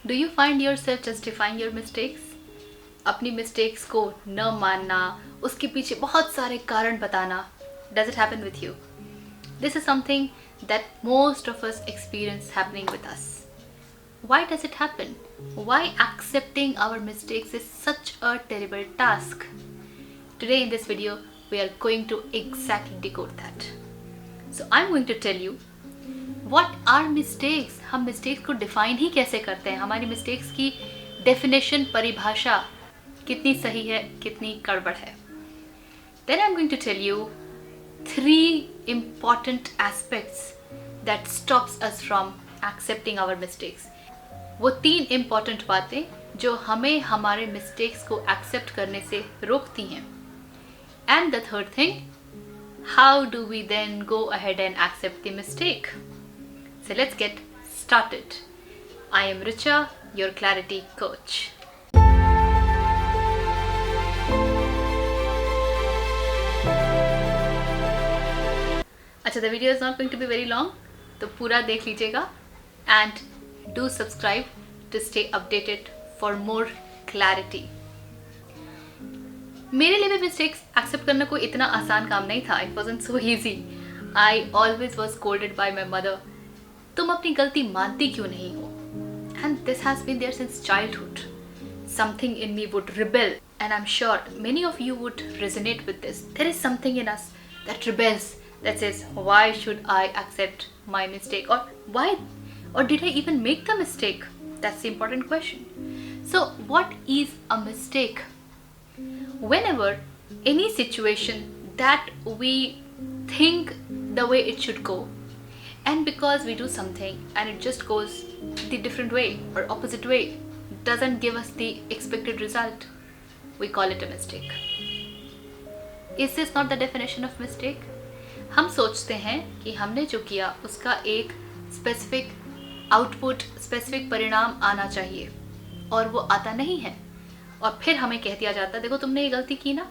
Do you find yourself justifying your mistakes? अपनी mistakes को न मानना, उसके पीछे बहुत सारे कारण बताना. Does it happen with you? This is something that most of us experience happening with us. Why does it happen? Why accepting our mistakes is such a terrible task? Today in this video, we are going to exactly decode that. So I'm going to tell you what are mistakes. हम mistakes को define ही कैसे करते हैं, हमारी mistakes की definition, परिभाषा कितनी सही है, कितनी गड़बड़ है. Then I'm going to tell you 3 important aspects that stops us from accepting our mistakes. वो 3 important बातें जो हमें हमारे mistakes को accept करने से रोकती हैं. And the third thing, how do we then go ahead and accept the mistake? So let's get started. I am Richa, your clarity coach. अच्छा, the video is not going to be very long, तो पूरा देख लीजिएगा and do subscribe to stay updated for more clarity. मेरे लिए भी mistakes accept करना कोई इतना आसान काम नहीं था. It wasn't so easy. I always was scolded by my mother. तुम अपनी गलती मानती क्यों नहीं हो? And this has been there since childhood. Something in me would rebel, and I'm sure many of you would resonate with this. There is something in us that rebels, that says, why should I accept my mistake? Or why? Or did I even make the mistake? That's the important question. So what is a mistake? Whenever any situation that we think the way it should go, and because we do something and it just goes the different way or opposite way, doesn't give us the expected result, we call it a mistake. Is this not the definition of mistake? हम सोचते हैं कि हमने जो किया उसका एक specific output, specific परिणाम आना चाहिए, और वो आता नहीं है, और फिर हमें कह दिया जाता है देखो तुमने ये गलती की ना,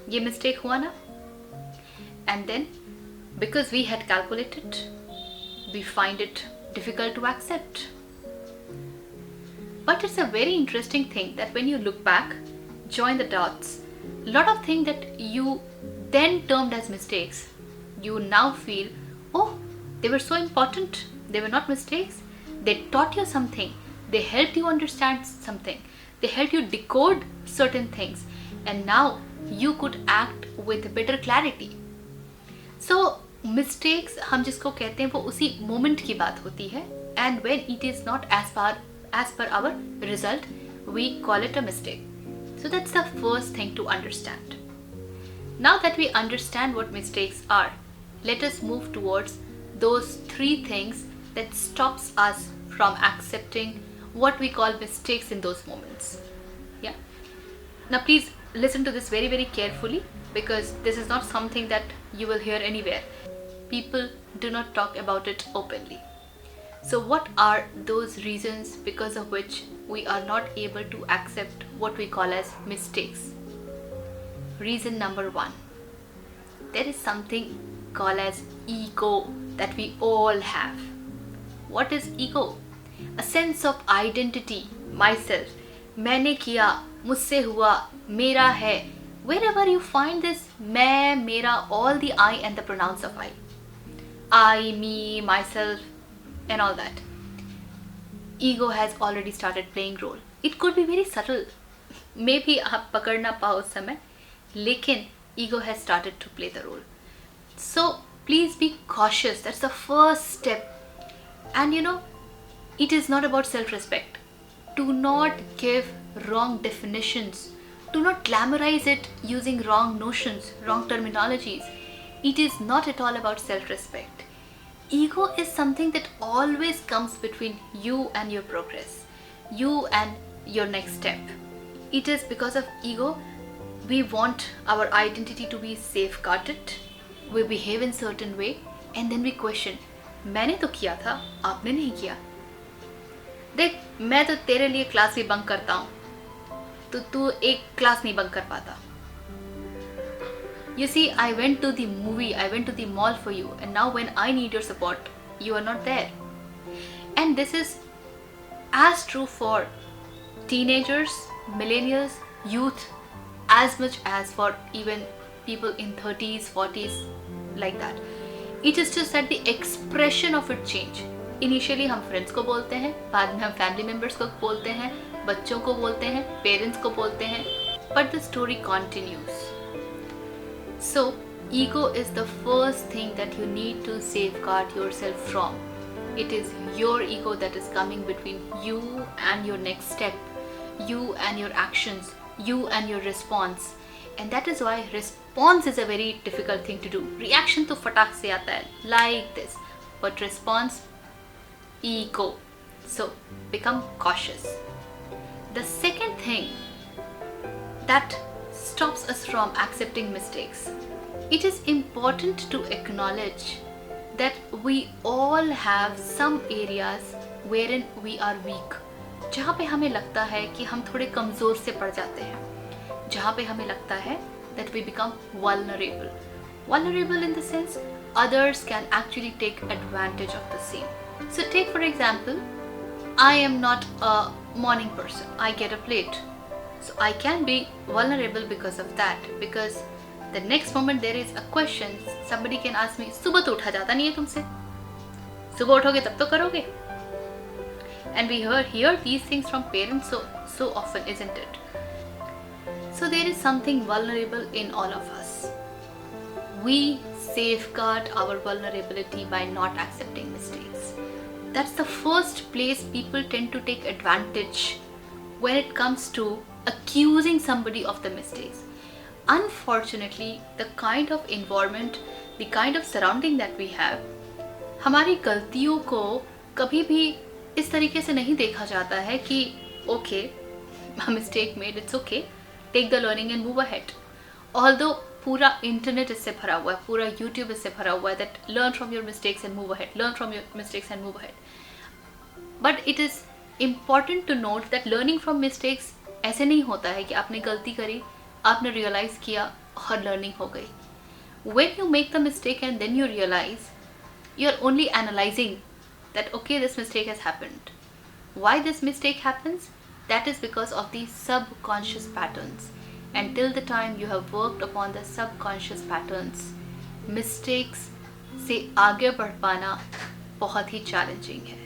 ये मिस्टेक हुआ ना. And then because we had calculated, we find it difficult to accept. But it's a very interesting thing that when you look back, join the dots, a lot of things that you then termed as mistakes, you now feel, oh, they were so important. They were not mistakes. They taught you something. They helped you understand something. They helped you decode certain things. And now you could act with better clarity. So mistakes हम जिसको कहते हैं वो उसी moment की बात होती है, and when it is not as per our result, we call it a mistake. So that's the first thing to understand. Now that we understand what mistakes are, let us move towards those 3 things that stops us from accepting what we call mistakes in those moments. Yeah. Now please listen to this very, very carefully, because this is not something that you will hear anywhere. People do not talk about it openly. So what are those reasons because of which we are not able to accept what we call as mistakes? Reason number 1. There is something called as ego that we all have. What is ego? A sense of identity, myself. मैंने किया, मुझसे हुआ, मेरा है. Wherever you find this मैं, मेरा, all the I and the pronouns of I, me, myself, and all that. Ego has already started playing role. It could be very subtle. Maybe आप पकड़ ना पाओ उस समय, लेकिन ego has started to play the role. So please be cautious. That's the first step. And it is not about self-respect. Do not give wrong definitions. Do not glamorize it using wrong notions, wrong terminologies. It is not at all about self-respect. Ego is something that always comes between you and your progress, you and your next step. It is because of ego we want our identity to be safeguarded. We behave in certain way, and then we question, मैंने तो किया था, आपने नहीं किया. देख, मैं तो तेरे लिए क्लास भी बंक करता हूँ, तो तू एक क्लास नहीं बंक कर पाता. You see, I went to the movie, I went to the mall for you, and now when I need your support, you are not there. And this is as true for teenagers, millennials, youth, as much as for even people in 30s, 40s, like that. It is just that the expression of it change. Initially हम friends को बोलते हैं, बाद में हम family members को बोलते हैं, बच्चों को बोलते हैं, parents को बोलते हैं, but the story continues. So ego is the first thing that you need to safeguard yourself from. It is your ego that is coming between you and your next step, you and your actions, you and your response. And that is why response is a very difficult thing to do. Reaction to फटाक से आता है, like this. But response, ego. So become cautious. The second thing that stops us from accepting mistakes, it is important to acknowledge that we all have some areas wherein we are weak. जहाँ पे हमें लगता है कि हम थोड़े कमज़ोर से पड़ जाते हैं, जहाँ पे हमें लगता है that we become vulnerable. Vulnerable in the sense others can actually take advantage of the same. So take for example, I am not a morning person. I get up late. So I can be vulnerable because of that. Because the next moment there is a question, somebody can ask me, सुबह तो उठा जाता नहीं है तुमसे, सुबह उठोगे तब तो करोगे. And we hear these things from parents so often, isn't it? So there is something vulnerable in all of us. We safeguard our vulnerability by not accepting mistakes. That's the first place people tend to take advantage when it comes to accusing somebody of the mistakes. Unfortunately, the kind of environment, the kind of surrounding that we have, हमारी गलतियों को कभी भी इस तरीके से नहीं देखा जाता है कि okay, a mistake made, it's okay, take the learning and move ahead. Although पूरा इंटरनेट इससे भरा हुआ है, पूरा यूट्यूब इससे भरा हुआ है that learn from your mistakes and move ahead, learn from your mistakes and move ahead. But it is important to note that learning from mistakes ऐसे नहीं होता है कि आपने गलती करी, आपने realize किया और learning हो गई. When you make the mistake and then you realize, you are only analyzing that okay, this mistake has happened. Why this mistake happens? That is because of the subconscious patterns. And till the time you have worked upon the subconscious patterns, mistakes से आगे बढ़ पाना बहुत ही challenging है.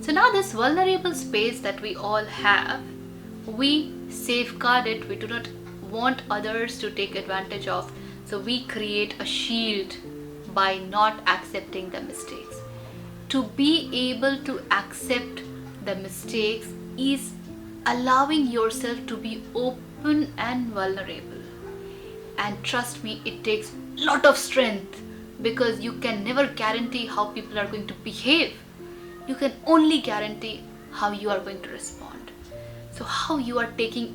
So now this vulnerable space that we all have, we safeguard it. We do not want others to take advantage of. So we create a shield by not accepting the mistakes. To be able to accept the mistakes is allowing yourself to be open and vulnerable. And trust me, it takes a lot of strength because you can never guarantee how people are going to behave. You can only guarantee how you are going to respond. So how you are taking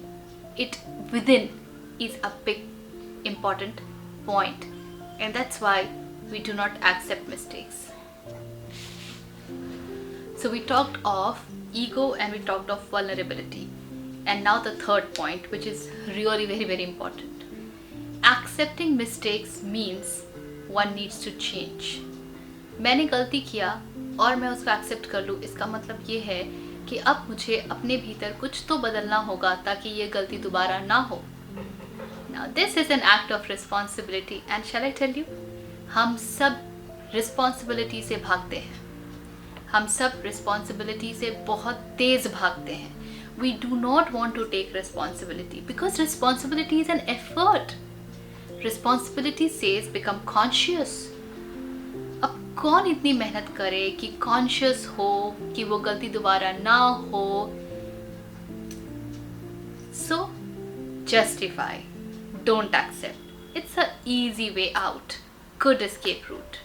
it within is a big important point. And that's why we do not accept mistakes. So we talked of ego and we talked of vulnerability. And now the third point, which is really very, very important. Accepting mistakes means one needs to change. मैंने गलती किया और मैं उसको accept कर लूँ, इसका मतलब ये है कि अब मुझे अपने भीतर कुछ तो बदलना होगा ताकि ये गलती दोबारा ना हो. Now this is an act of responsibility and shall I tell you, हम सब responsibility से भागते हैं. हम सब responsibility से बहुत तेज भागते हैं. We do not want to take responsibility because responsibility is an effort. Responsibility says become conscious. अब कौन इतनी मेहनत करे कि conscious हो कि वो गलती दोबारा ना हो. So justify, don't accept. It's an easy way out, good escape route.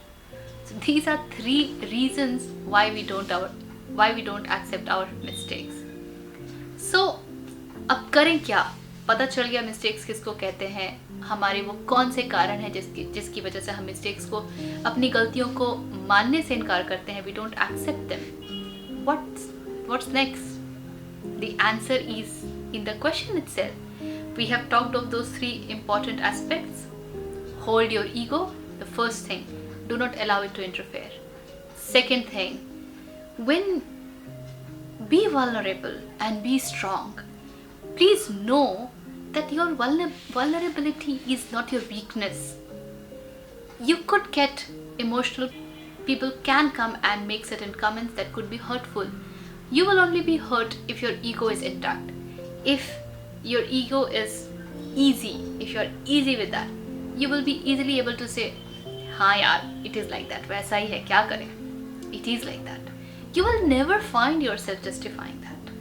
So these are 3 reasons why we don't accept our mistakes. So अब करें क्या? पता चल गया mistakes किसको कहते हैं, हमारे वो कौन से कारण हैं जिसकी वजह से हम mistakes को, अपनी गलतियों को मानने से इनकार करते हैं. We don't accept them. What's next? The answer is in the question itself. We have talked of those 3 important aspects. Hold your ego, the first thing. Do not allow it to interfere. Second thing, when Be vulnerable and be strong. Please know that your vulnerability is not your weakness. You could get emotional. People can come and make certain comments that could be hurtful. You will only be hurt if your ego is intact. If your ego is easy, if you are easy with that, you will be easily able to say, हाँ यार, it is like that, वैसा ही है, क्या करें? It is like that. You will never find yourself justifying that.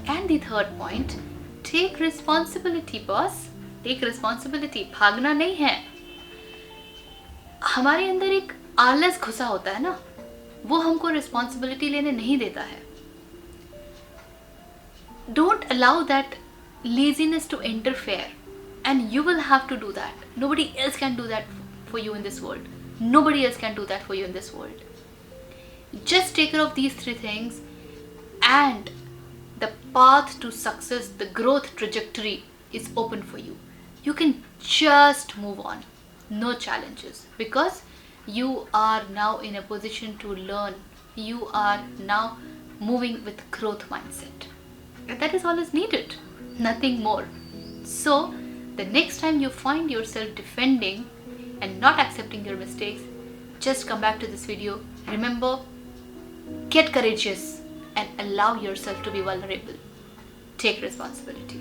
And the third point, take responsibility, boss. Take responsibility. भागना नहीं है. हमारे अंदर एक आलस घुसा होता है ना, वो हमको रिस्पॉन्सिबिलिटी लेने नहीं देता है. Don't allow that laziness to interfere, and you will have to do that. Nobody else can do that for you in this world. Nobody else can do that for you in this world. Just take care of these three things, and the path to success, the growth trajectory is open for you. You can just move on. No challenges, because you are now in a position to learn. You are now moving with growth mindset. And that is all is needed. Nothing more. So, the next time you find yourself defending and not accepting your mistakes, just come back to this video. Remember, get courageous and allow yourself to be vulnerable. Take responsibility.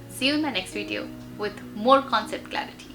See you in my next video with more concept clarity.